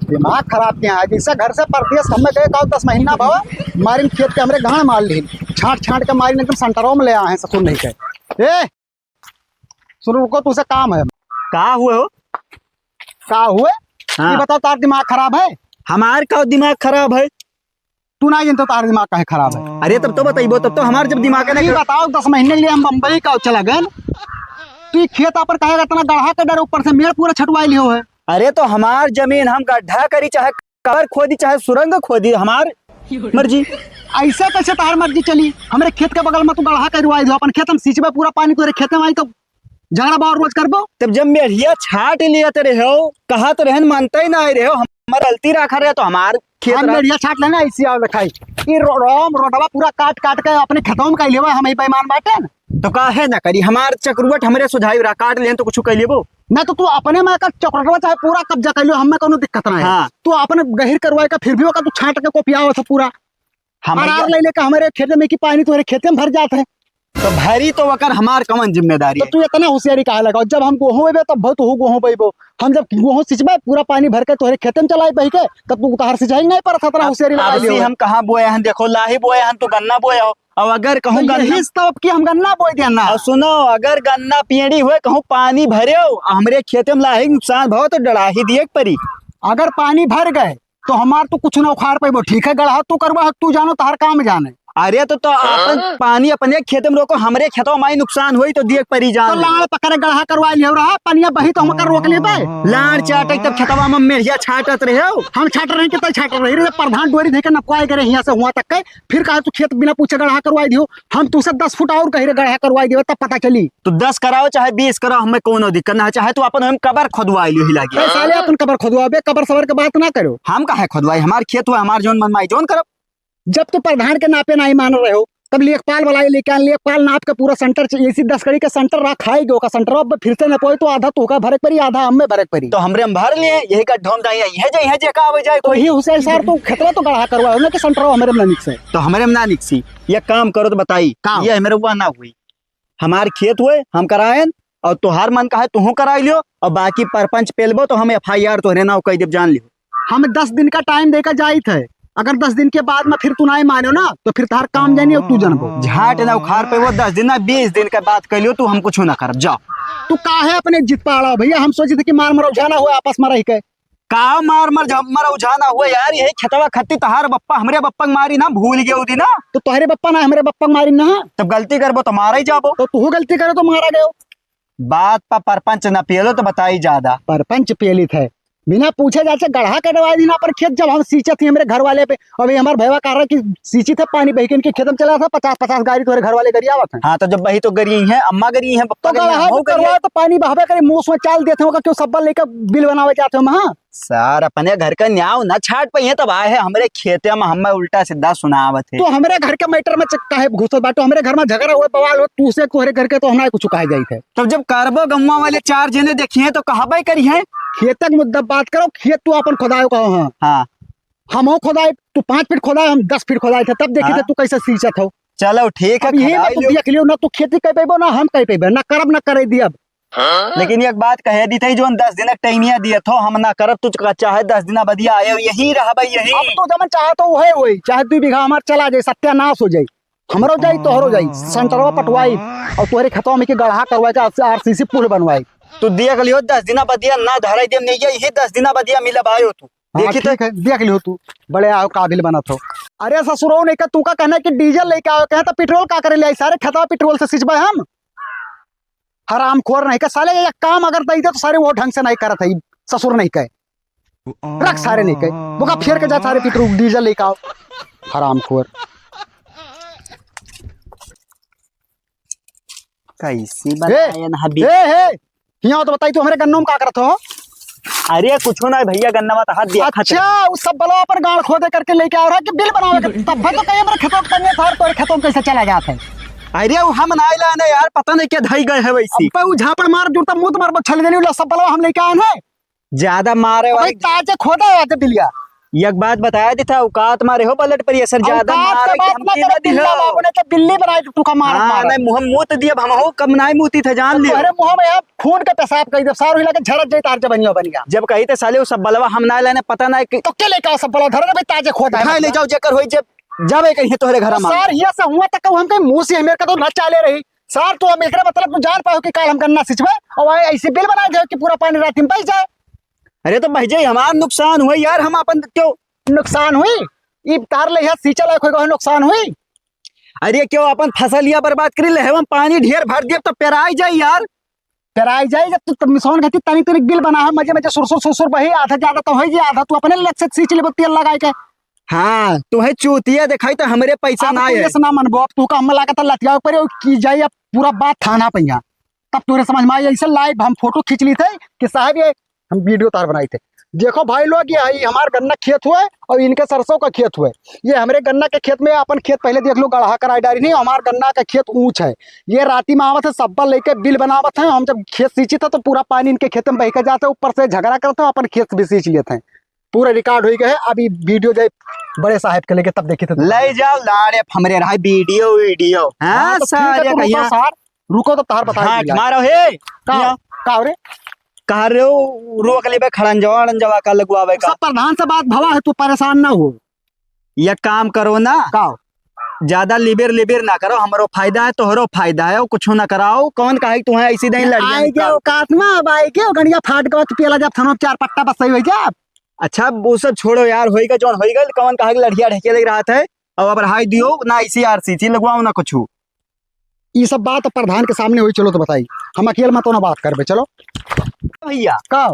दिमाग खराब किया है जैसे घर से परदेश हमें गए का 10 महीना भवा मारी खेत के हमरे गाँव मार ली छाट छाट के मारी एकदम संटरों में ले आए हैं ससुर नहीं कहे ए सुनो रुको तुझसे काम है का हुए हो? का हुए हाँ। ये बताओ तार दिमाग खराब है हमार का दिमाग खराब है? तू ना जानते तार दिमाग का है खराब है अरे तब तो बताइबो, तब तो हमार जब दिमाग ये बताओ 10 महीने के लिए हम बम्बई का चला गए तू ये खेत पर कहेगा इतना गढ़ा के डर ऊपर से मेड़ पूरा छटवाई लियो है। अरे तो हमार जमीन हम गड्ढा करी चाहे कबर खोदी चाहे सुरंग खोदी हमार मर्जी। ऐसे कैसे तार मर्जी चली हमारे खेत के बगल में तू गढ़ा करवाई दो अपन खेत हम सींचबे पूरा पानी तोरे खेत में आई तो झगड़ा बार रोज करबो। तब जब मेरिया छाट लिया तो रहे हो कहा तो रहन मानते ही ना रहे हो हमार गलती रखा रहे तो हमार खेत हम मेरिया छाट लेना ऐसी आओ दिखाई ये रोडवा पूरा काट काट के अपने खेतों में कर लेवा हम ही बेईमान बाटे न तो काहे ना करी हमार चक्रवट हमरे सुझाई रहा काट ले तो कुछ कर लेबो ना तो तू अपने में का चक्रवा चाहे पूरा कब्जा कर लियो हमें कोनो दिक्कत ना है। हाँ। तू अपने गहिर करवाए का फिर भी होगा तू छाट के कोपिया हो पूरा हम अनार ले लेके हमारे खेत में की पानी तुम्हारे खेते में भर जाते हैं तो भरी तो वकर हमार कवन जिम्मेदारी तो है। तू इतना होशियारी कहा लगा जब हम गेहूं बेबे तब बहुत हो गेहूं बेबो हम जब गेहूं सिंचबे पूरा पानी भर के तोहरे खेते में चलाई बही के तब तू उतार सिंचाई नहीं पर इतना होशियारी लगा अब लियो हम कहाँ बोए हैं देखो लाही बोए हैं तो गन्ना बोए हो और अगर कहूँ तो गन्ना यही तब की हम गन्ना बोई देना और सुनो अगर गन्ना पेड़ी हुए कहूँ पानी भरे हो हमरे खेते में लाही नुकसान भाव तो डराही दिए परी। अगर पानी भर गए तो हमार तो कुछ ना उखाड़ पेबो ठीक है गढ़ा तू करवा तू जानो तार काम जाने अरे तो अपन पानी अपने खेत में रोको हमरे खेतों में माई हुई तो दिए परी तो जान लाड़ पकड़े गढ़ा करवा लियो रहा पनिया बही तो हम कर रोक लेबे लाड़ चाटक तब खेतवा में मेरिया छाटत रहे हो हम छाट रहे कितना छाट रहे रे प्रधान डोरी देके नपवाए करे यहाँ से हुआ तक के फिर कहा तू खेत बिना पूछे गढ़ा करवाई दियो हम तुझसे 10 फुट और कहीं गढ़ा करवाई दियो तब पता चली तो 10 कराओ चाहे 20 कराओ हमें कोनो दिक्कत ना चाहे तो अपन हम कबर खोदवाई लियो हिला के साले अपन कबर खोदवाबे कबर सबर के बात ना करो हम काहे खोदवाई हमार खेत हुआ हमार जोन मनमाई जोन करब। जब तू प्रधान के नापे नहीं मान रहे हो तब लेखपाल वाला लेके आन लेखपाल नाप के पूरा सेंटर ऐसी 10 कड़ी का सेंटर रखाई गयो का सेंटर अब फिर से न पोए तो आधा तो का भरक परी आधा हमें भरक परी तो हमरे हम भर लिए यही का ढोम जाए यही जे का आवे जाए तो ही हुसैन सर तो खतरा तो गढ़ा करवाओ ना कि सेंटर हमारे में निक से तो हमारे में ना निकसी ये काम करो तो बताई ये मेरे हुआ ना हुई हमार खेत हुए हम करायन और तुहार मन का है तुहू कराई लियो और बाकी परपंच पेलबो तो हम FIR तो रहना कह देव जान लियो। हम 10 दिन का टाइम देकर जाई थे अगर 10 दिन के बाद में फिर तू नहीं मानो ना तो फिर तार काम जानी और तू जनबो झाट ना उखाड़ पे वो 10 दिन ना 20 दिन का बात कर लियो तू हम कुछ ना करब जाओ। तू काहे अपने जित पाड़ा भैया हम सोचे थे कि मार मरो जाना हुआ आपस में रह के का मार मर उझाना हुआ यार यही खेतवा खत्ती तहार बप्पा हमरे बप्पा मारी ना भूल गए उदी ना तो तुम्हारे बप्पा ना हमारे बप्पा मारी ना तब गलती करबो तो मारा ही जाबो तो तू गलती करे तो मारा गयो बात पा परपंच ना पियलो तो बताई ज्यादा परपंच पेलित है बिना पूछे जाचे गढ़ा कटवाई दीना पर खेत जब हम सींचे थे हमारे घर वाले पे अभी हमारे भैया कह रहा कि सींची थे पानी बही के इनके खेत में चला था 50-50 गाड़ी तुम्हारे घर वाले करी आवत है। हाँ तो जब बही तो गरी है अम्मा गरी है तो गढ़ा करवा तो पानी बहबे करे मुंह में चाल देते होगा क्यों सब्बा लेकर बिल बनावे जाते हो हाँ सर अपने घर का न्याव न छाट पे तब आए है हमरे खेते में हमें उल्टा सीधा सुनावत है। तो हमारे घर के मैटर में काहे घुसत बाटो हमारे घर में झगड़ा हुआ बवाल हो तू से तोहरे घर के तो हमारे कुछ कहे जाई थे तब जब करबो गम्मा वाले 4 जने देखिए तो कहबे करी है खेतक मुद्दा बात करो खेत तू अपन खुदायो कहो हाँ हाँ हम हो खुदाए तू 5 फीट खुदाए हम 10 फीट खुदाए थे तब देखी थे तू कैसे सींचत हो। चलो ठीक है ये तू देख लियो ना तू खेती कर पेबो ना हम कर पेबे ना करब ना करे दियब लेकिन एक बात कहे दी थी जो 10 दिन टाइमिया दिए थो हम ना करब तू चाहे 10 दिन बदिया आए यही रहबे यही अब तो जमन चाहे तो वही चाहे 2 बीघा हमार चला जाए सत्यानाश हो जाए हमरो जाई तोहरो जाई सेंटरवा पटवाई और तोहरे खेतवा में के गढ़ा करवाए का RCC पुल बनवाई तू देख लियो 10 दिन बदिया ना धराई देम नहीं यही 10 दिन बदिया मिल भाई तू देखी तो देख लियो तू बड़े आओ काबिल बना थो। अरे ससुरो ने का तू का कहना कि डीजल लेके आओ कहे तो पेट्रोल का करे ले सारे खेतवा पेट्रोल से सिंचबे हम हराम खोर नहीं का साले ये काम अगर दई दे तो सारे वो ढंग से नहीं करत है ससुर नहीं कहे रख सारे नहीं कहे वो का फेर के जा सारे पेट्रोल डीजल लेके आओ हराम खोर कैसी बनाए ना हबी यहाँ तो बताई तू हमारे गन्नों में का करत हो। अरे कुछ ना भैया गन्ना मत हाथ दिया अच्छा उस सब बलवा पर गाड़ खोदे करके लेके आ रहा है कि बिल बनावे तब तो कहीं मेरे खेतों में था तो खेतों में कैसे चला जाता है। अरे वो हम ना आइला ना यार पता नहीं क्या धई गए है वैसी अब वो झापड़ मार जुड़ता मुंह मार छल देनी सब बलवा हम लेके आए हैं ज्यादा मारे भाई ताजे खोदा हुआ थे बिलिया एक बात बताया था औकात मारे हो ब्लड प्रेशर ज्यादा औकात के बात ना करो, दिल्ला बाबू ने तो बिल्ली बनाई तू का मार हाँ मार नहीं मुँह मुँह दिया हम हो कम नाई मुती थे जान लियो। अरे मुंह में यार खून के पेशाब कर दे सारो हिला के झड़क जाई तार बनियो बन गया। जब कही थे साले वो सब बलवा हम ना लेने पता ना कि तो के लेके आओ सब बड़ा धरे भाई ताजे खोदा उठाए ले जाओ जेकर होई जब जावे कहीं तोहरे घर में सर ये से हुआ तक हम के मुंह से मेरे का तो न चाले रही सर तू हम एकरा मतलब तू जान पाओ कि काल हम गन्ना सिचबे और ऐसे बिल बना दे कि पूरा पानी रात में बह जाए। अरे तो भाई हमार नुकसान हुआ यार हम अपन क्यों नुकसान हुई ई तार ले सींचा लायक होगा नुकसान हुई। अरे क्यों अपन फसलिया बर्बाद कर ले हम पानी ढेर भर दिए तो पेराई जाए यार पेराई जाए जब तू मिसौन घटी तनी तनी बिल बना है मजे मजे सुरसुर सुरसुर बही आधा ज्यादा तो होई जे आधा तू अपने लग से सींच ले तेल लगाए के। हाँ तुम्हें चूतिया दिखाई तो हमरे पैसा ना है ना मनबो अब तू का हम लागत लतिया पर की जाए अब पूरा बात थाना पैया तब तोरे समझ में आई ऐसे लाइव हम फोटो खींच ली थे कि साहब ये हम वीडियो तार बनाई थे। देखो भाई लोग ये हमारे गन्ना खेत हुए और इनके सरसों का खेत हुए ये हमारे गन्ना के खेत में अपन खेत पहले देख लो गढ़ा कराई डारी नहीं हमारे गन्ना का खेत ऊंच है। ये राती में आवत है सब्बा लेके बिल बनावत है हम जब खेत सींची था तो पूरा पानी इनके खेत में बह के जाते ऊपर से झगड़ा करते हैं अपन खेत भी सींच लेते हैं पूरा रिकॉर्ड हो गया है। अभी वीडियो जाए बड़े साहब के लेके तब देखे थे ले जाओ लाड़े हमरे रहा वीडियो वीडियो हाँ सारे कहिया रुको तो तार बता हाँ मारो हे का रे कह रहे हो रोक लेबे खड़न जवा का लगवावे का सब प्रधान से बात भवा है तू परेशान ना हो। ये काम करो ना का ज्यादा लिबेर लिबेर ना करो हमारो फायदा है तोहरो फायदा है कुछ ना कराओ कौन कहे तुम्हें ऐसी नहीं आई के औकात में अब आई के गड़िया फाट के पियला जब थानो चार पट्टा बस सही हो जा। अच्छा वो सब छोड़ो यार होएगा जौन होएगा कौन कहे लड़किया ढके लग रहा था और अब रहाई दियो ना इसी आरसीसी लगवाओ ना कुछ ये सब बात प्रधान के सामने हुई चलो तो बताई हम अकेले में तो ना बात करबे चलो भैया का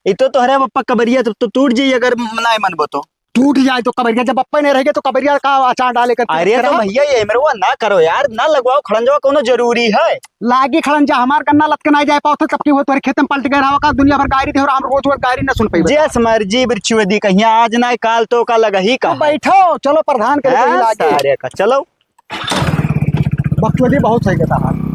ये तो तोहरे पप्पा कबरिया तो टूट जाइए अगर नहीं मनबो तो टूट जाए तो कबरिया जब पप्पा नहीं रहेंगे तो कबरिया का अचार डाले कर अरे तो भैया ये मेरे वो ना करो यार ना लगवाओ खड़ंजवा कोनो जरूरी है लागी खड़ंजा हमार गन्ना लत के नहीं जाए पाओ तब की वो तोरे खेत में पलट गए रहा का दुनिया भर गाड़ी थे और हम रोज गाड़ी ना सुन पाई जैस मर्जी बिरचुदी कहिया आज ना काल तो का लगा ही का बैठो चलो प्रधान के लिए लागे का चलो बकचोदी बहुत सही कहता है।